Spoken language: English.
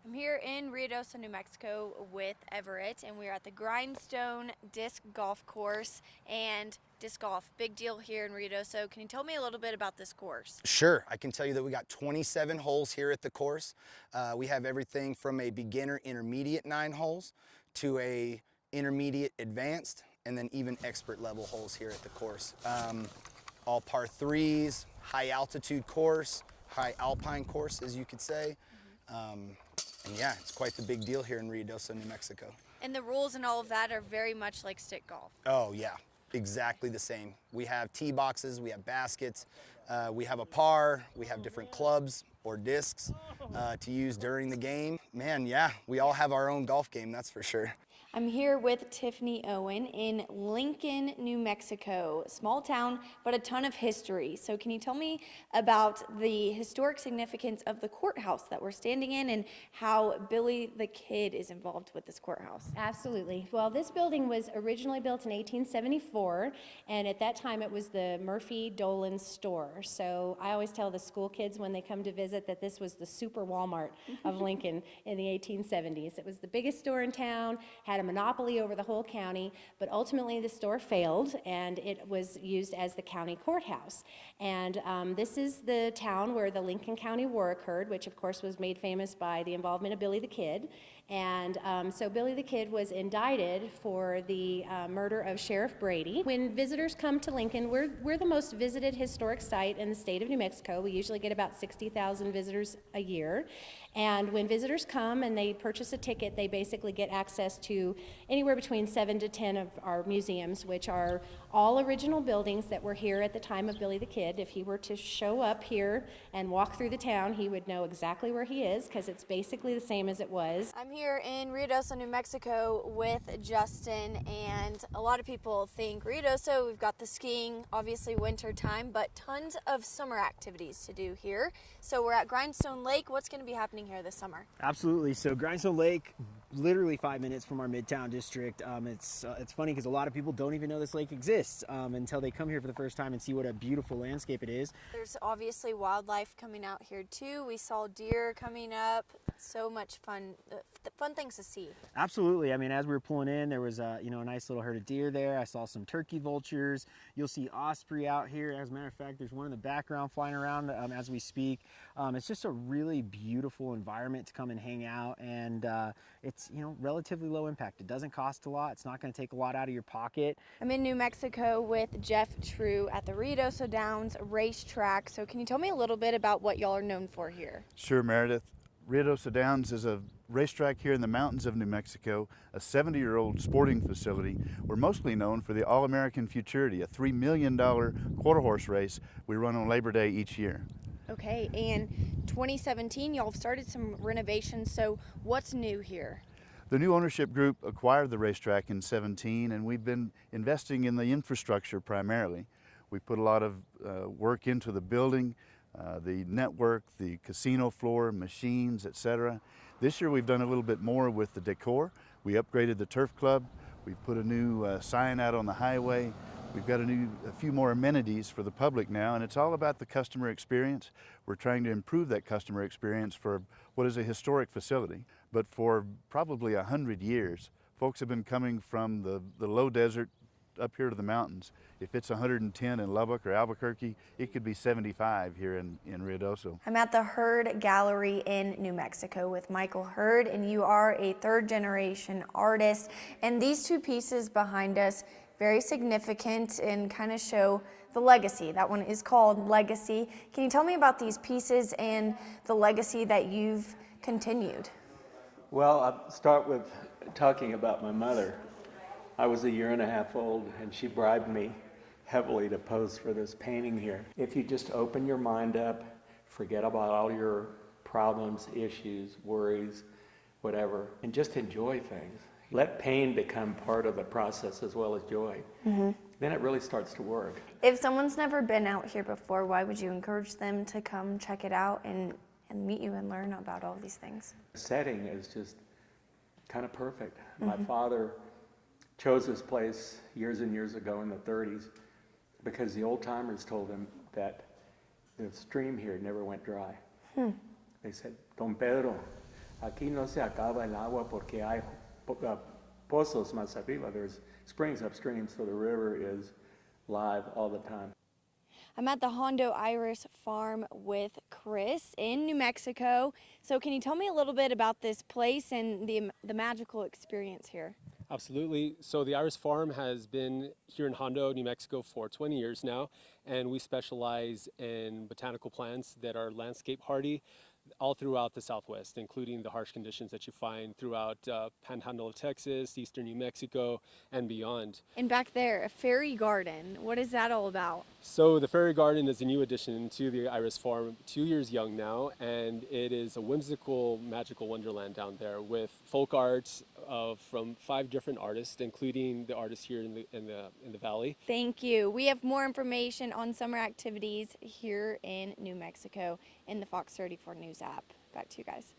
I'm here in Rio Doce, New Mexico with Everett, and we're at the Grindstone Disc Golf Course. And disc golf, big deal here in Rio Doce. Can you tell me a little bit about this course? Sure, I can tell you that we got 27 holes here at the course. We have everything from a beginner intermediate 9 holes to a intermediate advanced and then even expert level holes here at the course. All par 3s, high altitude course, high alpine course as you could say. And yeah, it's quite the big deal here in Rio Doce, New Mexico. And the rules and all of that are very much like stick golf. Oh yeah, exactly the same. We have tee boxes, we have baskets, we have a par, we have different clubs or discs to use during the game. Man, yeah, we all have our own golf game, that's for sure. I'm here with Tiffany Owen in Lincoln, New Mexico. Small town, but a ton of history. So can you tell me about the historic significance of the courthouse that we're standing in and how Billy the Kid is involved with this courthouse? Absolutely. Well, this building was originally built in 1874, and at that time it was the Murphy Dolan store. So I always tell the school kids when they come to visit that this was the super Walmart of Lincoln in the 1870s. It was the biggest store in town, had a monopoly over the whole county, but ultimately the store failed and it was used as the county courthouse. And this is the town where the Lincoln County War occurred, which of course was made famous by the involvement of Billy the Kid. And so Billy the Kid was indicted for the murder of Sheriff Brady. When visitors come to Lincoln, we're the most visited historic site in the state of New Mexico. We usually get about 60,000 visitors a year. And when visitors come and they purchase a ticket, they basically get access to anywhere between 7 to 10 of our museums, which are all original buildings that were here at the time of Billy the Kid. If he were to show up here and walk through the town, he would know exactly where he is because it's basically the same as it was. I'm here in Rio Doce, New Mexico with Justin, and a lot of people think Rio Doce, we've got the skiing, obviously winter time, but tons of summer activities to do here. So we're at Grindstone Lake. What's going to be happening here this summer? Absolutely. So Grindstone Lake, literally 5 minutes from our Midtown district. It's funny because a lot of people don't even know this lake exists until they come here for the first time and see what a beautiful landscape it is. There's obviously wildlife coming out here too. We saw deer coming up. So much fun things to see. Absolutely. I mean, as we were pulling in, there was a nice little herd of deer there. I saw some turkey vultures. You'll see osprey out here. As a matter of fact, there's one in the background flying around as we speak. It's just a really beautiful environment to come and hang out, and it's relatively low impact. It doesn't cost a lot. It's not going to take a lot out of your pocket. I'm in New Mexico with Jeff True at the Ruidoso Downs racetrack. So can you tell me a little bit about what y'all are known for here? Sure, Meredith. Ruidoso Downs is a racetrack here in the mountains of New Mexico, a 70-year-old sporting facility. We're mostly known for the All-American Futurity, a $3 million quarter horse race we run on Labor Day each year. Okay, and 2017, y'all have started some renovations, so what's new here? The new ownership group acquired the racetrack in 17, and we've been investing in the infrastructure primarily. We put a lot of work into the building, the network, the casino floor, machines, etc. This year we've done a little bit more with the decor. We upgraded the turf club. We've put a new sign out on the highway. We've got a few more amenities for the public now, and it's all about the customer experience. We're trying to improve that customer experience for what is a historic facility. But for probably 100 years, folks have been coming from the low desert up here to the mountains. If it's 110 in Lubbock or Albuquerque, it could be 75 here in Ruidoso. I'm at the Hurd Gallery in New Mexico with Michael Hurd, and you are a third-generation artist. And these two pieces behind us, very significant and kind of show the legacy. That one is called Legacy. Can you tell me about these pieces and the legacy that you've continued? Well, I'll start with talking about my mother. I was 1.5 years old, and she bribed me heavily to pose for this painting here. If you just open your mind up, forget about all your problems, issues, worries, whatever, and just enjoy things. Let pain become part of the process as well as joy. Mm-hmm. Then it really starts to work. If someone's never been out here before, why would you encourage them to come check it out and meet you and learn about all these things? The setting is just kind of perfect. Mm-hmm. My father chose this place years and years ago in the 30s because the old timers told him that the stream here never went dry. They said, Don Pedro, Aquí no se acaba el agua porque hay pozos más arriba. There's springs upstream, so the river is live all the time. I'm at the Hondo Iris Farm with Chris in New Mexico. So can you tell me a little bit about this place and the magical experience here? Absolutely. So the Iris Farm has been here in Hondo, New Mexico for 20 years now, and we specialize in botanical plants that are landscape hardy all throughout the Southwest, including the harsh conditions that you find throughout Panhandle of Texas, eastern New Mexico, and beyond. And back there, a fairy garden. What is that all about? So the Fairy Garden is a new addition to the Iris Farm, 2 years young now, and it is a whimsical, magical wonderland down there with folk art from 5 different artists, including the artists here in the valley. Thank you. We have more information on summer activities here in New Mexico in the Fox 34 News app. Back to you guys.